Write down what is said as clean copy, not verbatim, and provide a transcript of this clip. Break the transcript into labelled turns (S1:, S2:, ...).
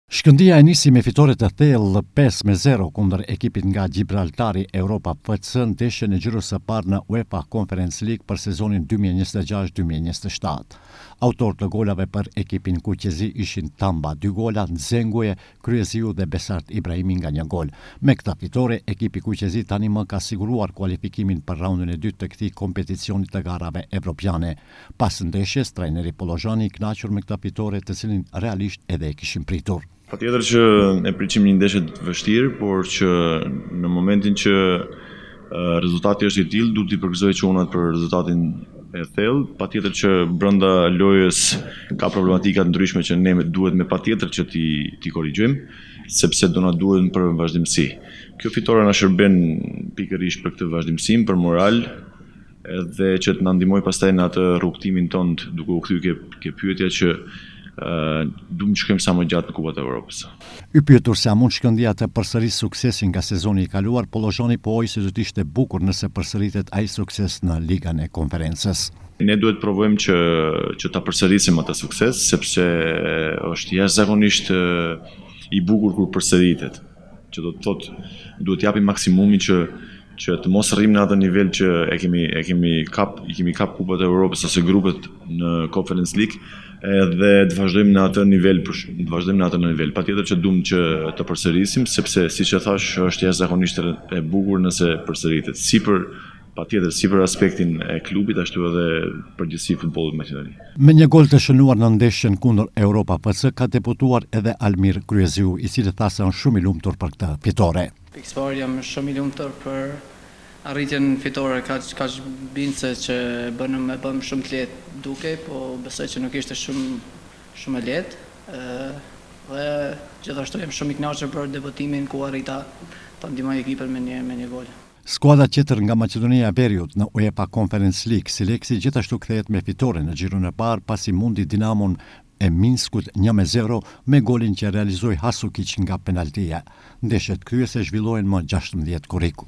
S1: Shkëndija e nisi me fitore të thellë 5-0 kundër ekipit nga Gibraltari Europa FC në ndeshjen e gjyrës së parë në UEFA Conference League për sezonin 2026-2027. Autor të golave për ekipin kuqezi ishin Tamba 2 gola, Nzengoje, Kryeziu dhe Besart Ibrahimi nga 1 gol. Me këtë fitore, ekipi kuqezi tani më ka siguruar kualifikimin për raundin e dytë të këtij kompeticioni të garave evropiane. Pas ndeshjes, trajneri Pollozhani i kënaqur me këtë fitore, të cilin realisht edhe e kishin pritur.
S2: Patjetër që e priqim një ndeshje të vështirë, por që në momentin që rezultati është i tillë, duhet t'i përgëzoj çunat për rezultatin e thellë. Patjetër që brenda lojës ka problematika të ndryshme që ne duhet me patjetër që t'i korrigjojmë, sepse do na duhet për vazhdimsi. Kjo fitore na shërben pikërisht për këtë vazhdimsim, për moral, edhe që të na ndihmoj pastaj në atë rrugtimin tonë duke u kthyer ke pyetja që duhet të shkojmë sa më gjatë në Kupat e Evropës.
S1: I pyetur se a mund Shkëndija të përsërisë suksesin nga sezoni i kaluar, Pollozhani pohoi se do të ishte bukur nëse përsëritet ai sukses në Ligën e Konferencës.
S2: Ne duhet të provojmë që ta përsërisim atë sukses, sepse është jashtëzakonisht i bukur kur përsëritet. Që do të thotë duhet t'japim maksimumin që të mos rrim në atë nivel që i kemi kap Kupat e Evropës ose grupet në Conference League, edhe të vazhdojmë në atë nivel, Patjetër që duam që të përsërisim, sepse siç e thash, është jashtëzakonisht e bukur nëse përsëritet. Si për aspektin e klubit, ashtu edhe përgjithësi futbollit maqedoni.
S1: Me 1 gol të shënuar në ndeshjen kundër Europa FC ka debutuar edhe Almir Kryeziu, i cili tha se është shumë i lumtur për këtë fitore.
S3: Pikërisht jam shumë i lumtur për arritjen fitore, kaq bindse që bëm shumë të lehtë duke, po besoj që nuk ishte shumë e lehtë. Dhe gjithashtu jam shumë i kënaqur për debutimin ku arrita ta ndihmoj ekipin me një gol.
S1: Skuadra tjetër nga Maqedonia e Veriut në UEFA Conference League, Sileksi, gjithashtu kthehet me fitore në xhiron e parë pasi mundi Dinamon e Minskut 1-0 me golin që realizoi Hasukic nga penaltia. Ndeshjet kryese zhvillohen më 16 korriku.